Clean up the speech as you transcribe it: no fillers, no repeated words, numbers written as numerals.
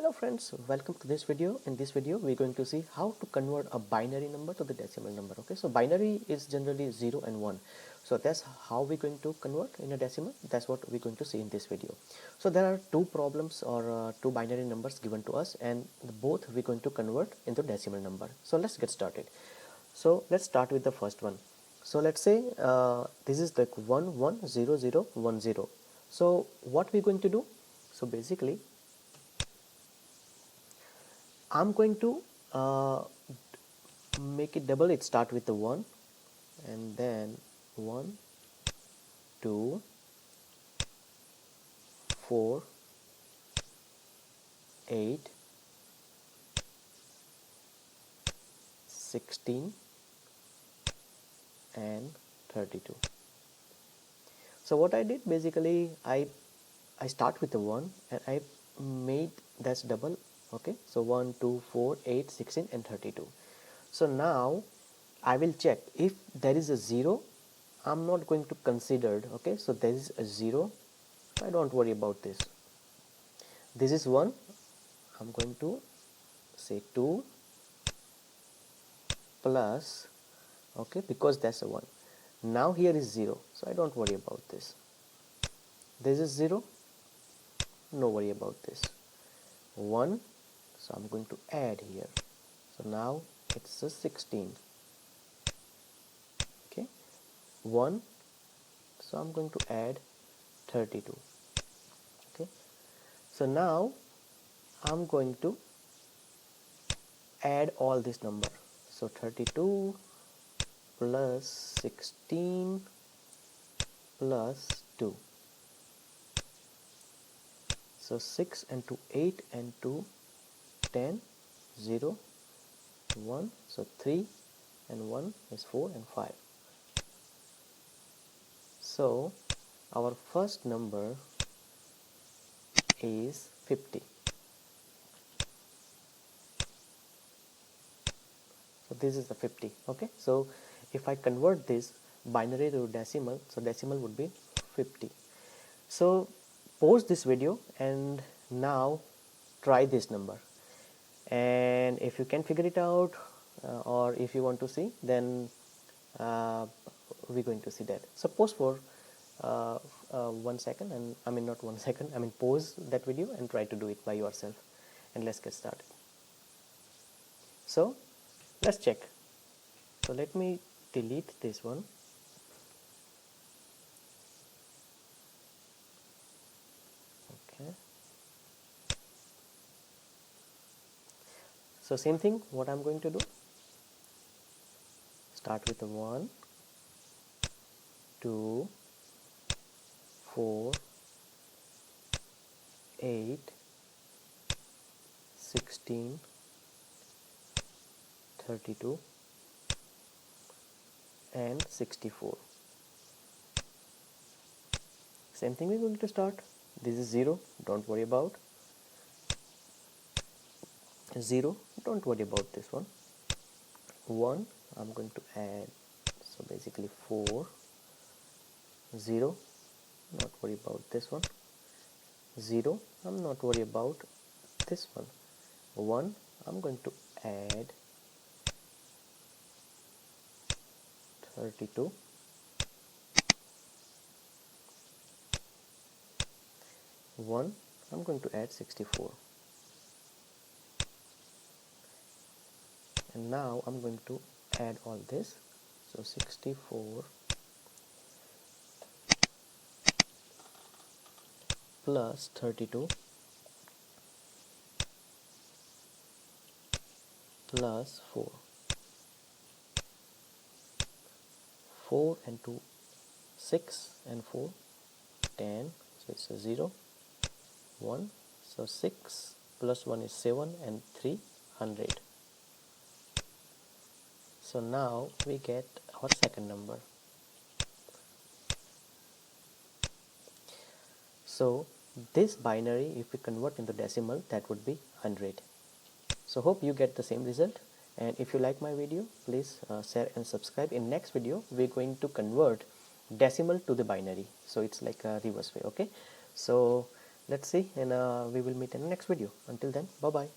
Hello friends, welcome to this video. In this video we're going to see how to convert a binary number to the decimal number. Okay, so binary is generally 0 and 1, so that's how we're going to convert in a decimal. That's what we're going to see in this video. So there are two problems or two binary numbers given to us, and both we're going to convert into decimal number. So let's get started. So let's start with the first one. So let's say this is like 110010. So what we're going to do, so basically I'm going to make it double. It start with the 1 and then 1 2 4 8 16 and 32. So what I did, basically I start with the 1 and I made that's double. Okay, so 1 2 4 8 16 and 32. So now I will check if there is a 0. I'm not going to consider it. Okay, so there is a 0. I don't worry about this. This is 1. I'm going to say 2 plus, okay, because that's a 1. Now here is 0, so I don't worry about this. This is 0, no worry about this. 1, so I'm going to add here. So now it's a 16. Okay, 1, so I'm going to add 32. Okay, so now I'm going to add all this number. So 32 plus 16 plus 2. So 6 and 2 8 and 2 10 0 1. So 3 and 1 is 4 and 5. So our first number is 50. So this is the 50. Okay, so if I convert this binary to decimal, so decimal would be 50. So pause this video and now try this number, and if you can figure it out or if you want to see, then we're going to see that. So pause for 1 second, and I mean not 1 second, I mean pause that video and try to do it by yourself, and let's get started. So let's check. So let me delete this one. Okay, so same thing, what I'm going to do, start with the 1 2 4 8 16 32 and 64. Same thing we're going to start. This is 0, don't worry about 0, don't worry about this one. 1, I'm going to add, so basically 4 0, not worry about this one. 0, I'm not worry about this one. 1, I'm going to add 32. 1, I'm going to add 64. And now I'm going to add all this. So 64 plus 32 plus 4. 4 and 2 6 and 4 10, so it's a 0 1. So 6 plus 1 is 7 and 3 100. So now we get our second number. So this binary, if we convert into decimal, that would be 100. So hope you get the same result, and if you like my video, please share and subscribe. In next video we're going to convert decimal to the binary, so it's like a reverse way. Okay, so let's see, and we will meet in the next video. Until then, bye bye.